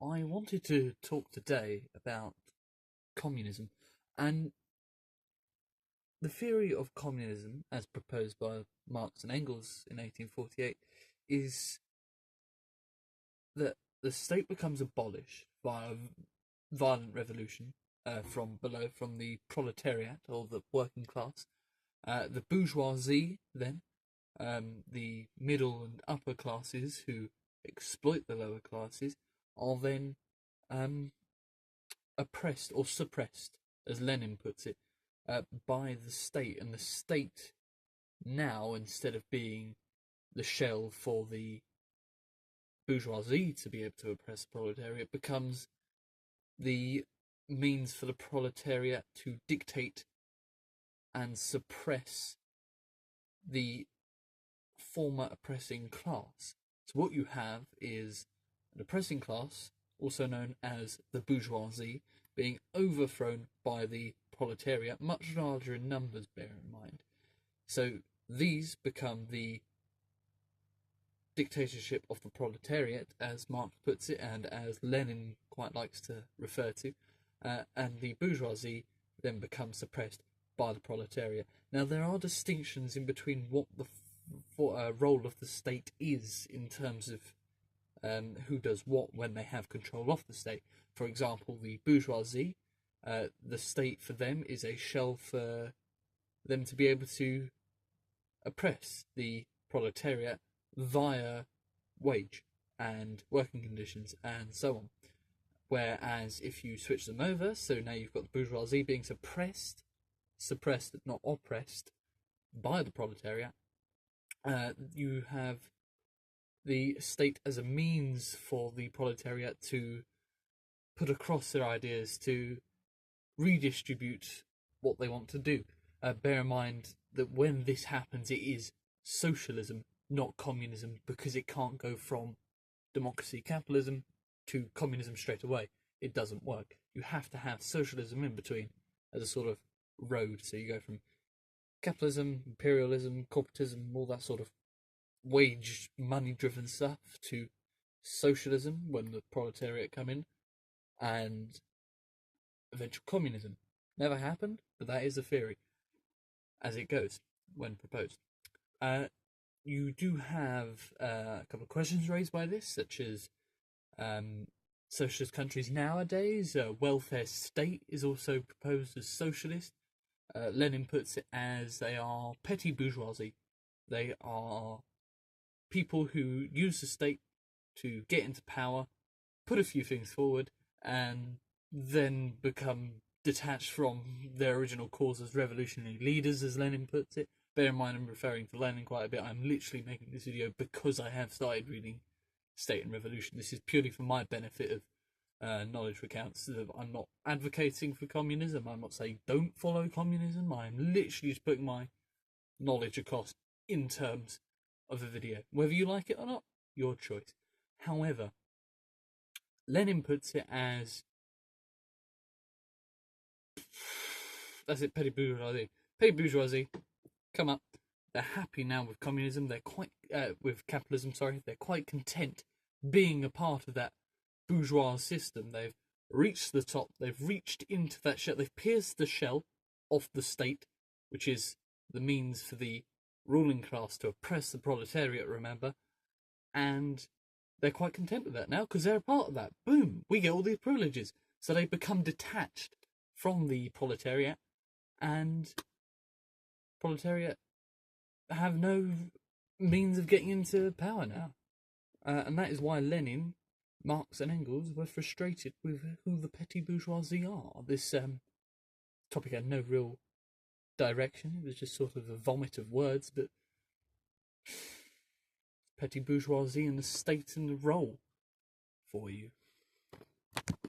I wanted to talk today about communism and the theory of communism, as proposed by Marx and Engels in 1848, is that the state becomes abolished by a violent revolution from below, from the proletariat or the working class. The bourgeoisie, then, the middle and upper classes who exploit the lower classes, are then um, oppressed or suppressed, as Lenin puts it, by the state. And the state now, instead of being the shell for the bourgeoisie to be able to oppress the proletariat, becomes the means for the proletariat to dictate and suppress the former oppressing class. So what you have is an oppressing class, also known as the bourgeoisie, being overthrown by the proletariat, much larger in numbers, bear in mind. So these become the dictatorship of the proletariat, as Marx puts it, and as Lenin quite likes to refer to, and the bourgeoisie then becomes suppressed by the proletariat. Now, there are distinctions in between what the role of the state is in terms of who does what when they have control of the state. For example, the bourgeoisie, the state for them is a shell for them to be able to oppress the proletariat via wage and working conditions and so on. Whereas if you switch them over, so now you've got the bourgeoisie being suppressed, not oppressed, by the proletariat, you have the state as a means for the proletariat to put across their ideas, to redistribute what they want to do. Bear in mind that when this happens, it is socialism, not communism, because it can't go from democracy, capitalism to communism straight away. It doesn't work. You have to have socialism in between as a sort of road. So you go from capitalism, imperialism, corporatism, all that sort of wage, money-driven stuff, to socialism when the proletariat come in, and eventual communism. Never happened, but that is a theory as it goes when proposed. You do have a couple of questions raised by this, such as socialist countries nowadays. Welfare state is also proposed as socialist. Lenin puts it as they are petty bourgeoisie. They are people who use the state to get into power, put a few things forward, and then become detached from their original cause as revolutionary leaders, as Lenin puts it. Bear in mind, I'm referring to Lenin quite a bit. I'm literally making this video because I have started reading State and Revolution. This is purely for my benefit of knowledge recounts. I'm not advocating for communism. I'm not saying don't follow communism. I'm literally just putting my knowledge across in terms of a video. Whether you like it or not, your choice. However, Lenin puts it as, that's it, petty bourgeoisie. Petty bourgeoisie come up. They're happy now with communism. They're quite with capitalism. Sorry, they're quite content being a part of that bourgeois system. They've reached the top. They've reached into that shell. They've pierced the shell of the state, which is the means for the ruling class to oppress the proletariat. Remember, and they're quite content with that now because they're a part of that. Boom, we get all these privileges. So they become detached from the proletariat, and proletariat have no means of getting into power now. And that is why Lenin, Marx and Engels were frustrated with who the petty bourgeoisie are. This topic had no real direction. It was just sort of a vomit of words, but petty bourgeoisie and the state and the role for you.